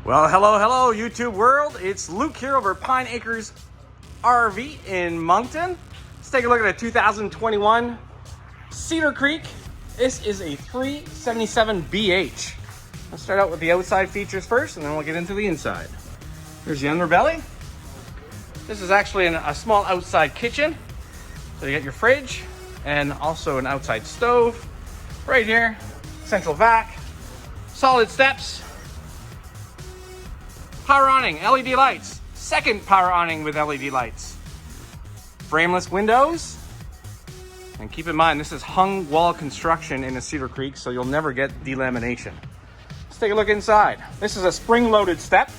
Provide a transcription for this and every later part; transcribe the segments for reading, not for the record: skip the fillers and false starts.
Well, hello, YouTube world. It's Luke here over at Pine Acres RV in Moncton. Let's take a look at a 2021 Cedar Creek. This is a 377 BH. Let's start out with the outside features first, and then we'll get into the inside. Here's the underbelly. This is actually a small outside kitchen. So you get your fridge and also an outside stove. Right here, central vac, solid steps. Power awning, LED lights. Second power awning with LED lights. Frameless windows. And keep in mind, this is hung wall construction in a Cedar Creek, so you'll never get delamination. Let's take a look inside. This is a spring-loaded step.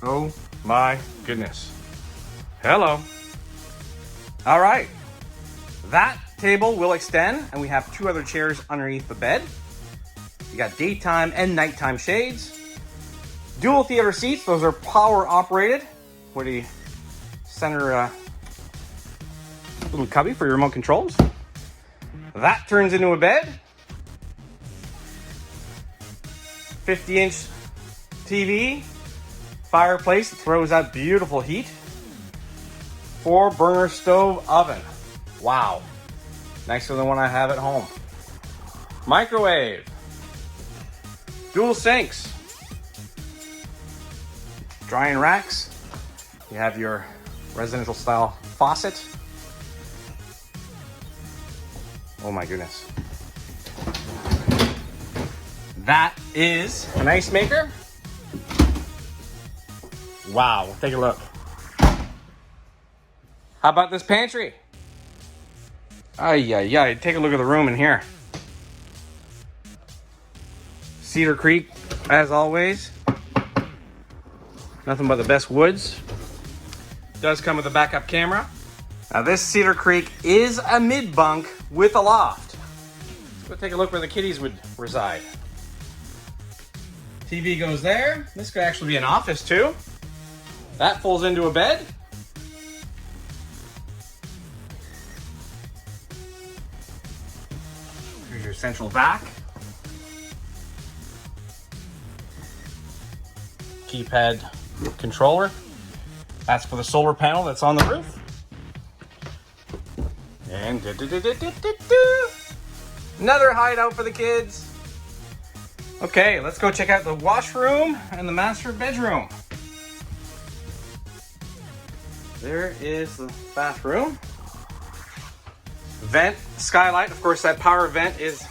Oh my goodness. Hello. All right. That table will extend, and we have two other chairs underneath the bed. You got daytime and nighttime shades. Dual theater seats, those are power operated. Where do you center little cubby for your remote controls? That turns into a bed. 50-inch TV. Fireplace that throws out beautiful heat. 4-burner stove oven. Wow. Nicer than one I have at home. Microwave. Dual sinks, drying racks. You have your residential style faucet. Oh my goodness. That is an ice maker. Wow, take a look. How about this pantry? Ay, take a look at the room in here. Cedar Creek, as always. Nothing but the best woods. Does come with a backup camera. Now this Cedar Creek is a mid-bunk with a loft. Let's go take a look where the kitties would reside. TV goes there. This could actually be an office too. That folds into a bed. Here's your central vac. Keypad controller. That's for the solar panel that's on the roof. And another hideout for the kids. Okay, let's go check out the washroom and the master bedroom. There is the bathroom. Vent, skylight. Of course, that power vent is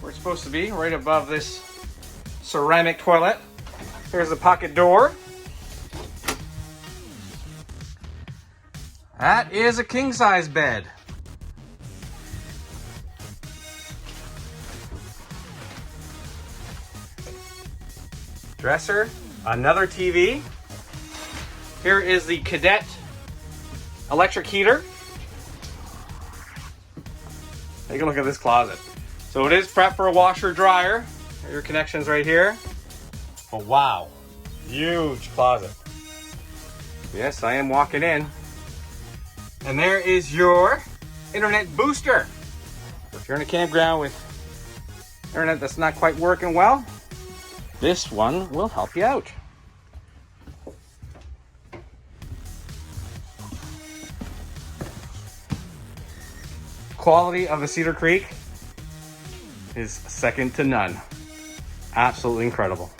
where it's supposed to be, right above this ceramic toilet. Here's the pocket door. That is a king-size bed. Dresser, another TV. Here is the Cadet electric heater. Take a look at this closet. So it is prepped for a washer dryer. Your connections right here. But wow, huge closet. Yes, I am walking in. And there is your internet booster. If you're in a campground with internet that's not quite working well, this one will help you out. Quality of the Cedar Creek is second to none. Absolutely incredible.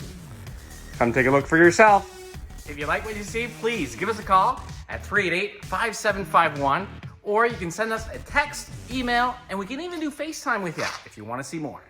Come take a look for yourself. If you like what you see, please give us a call at 388-5751, or you can send us a text, email, and we can even do FaceTime with you if you want to see more.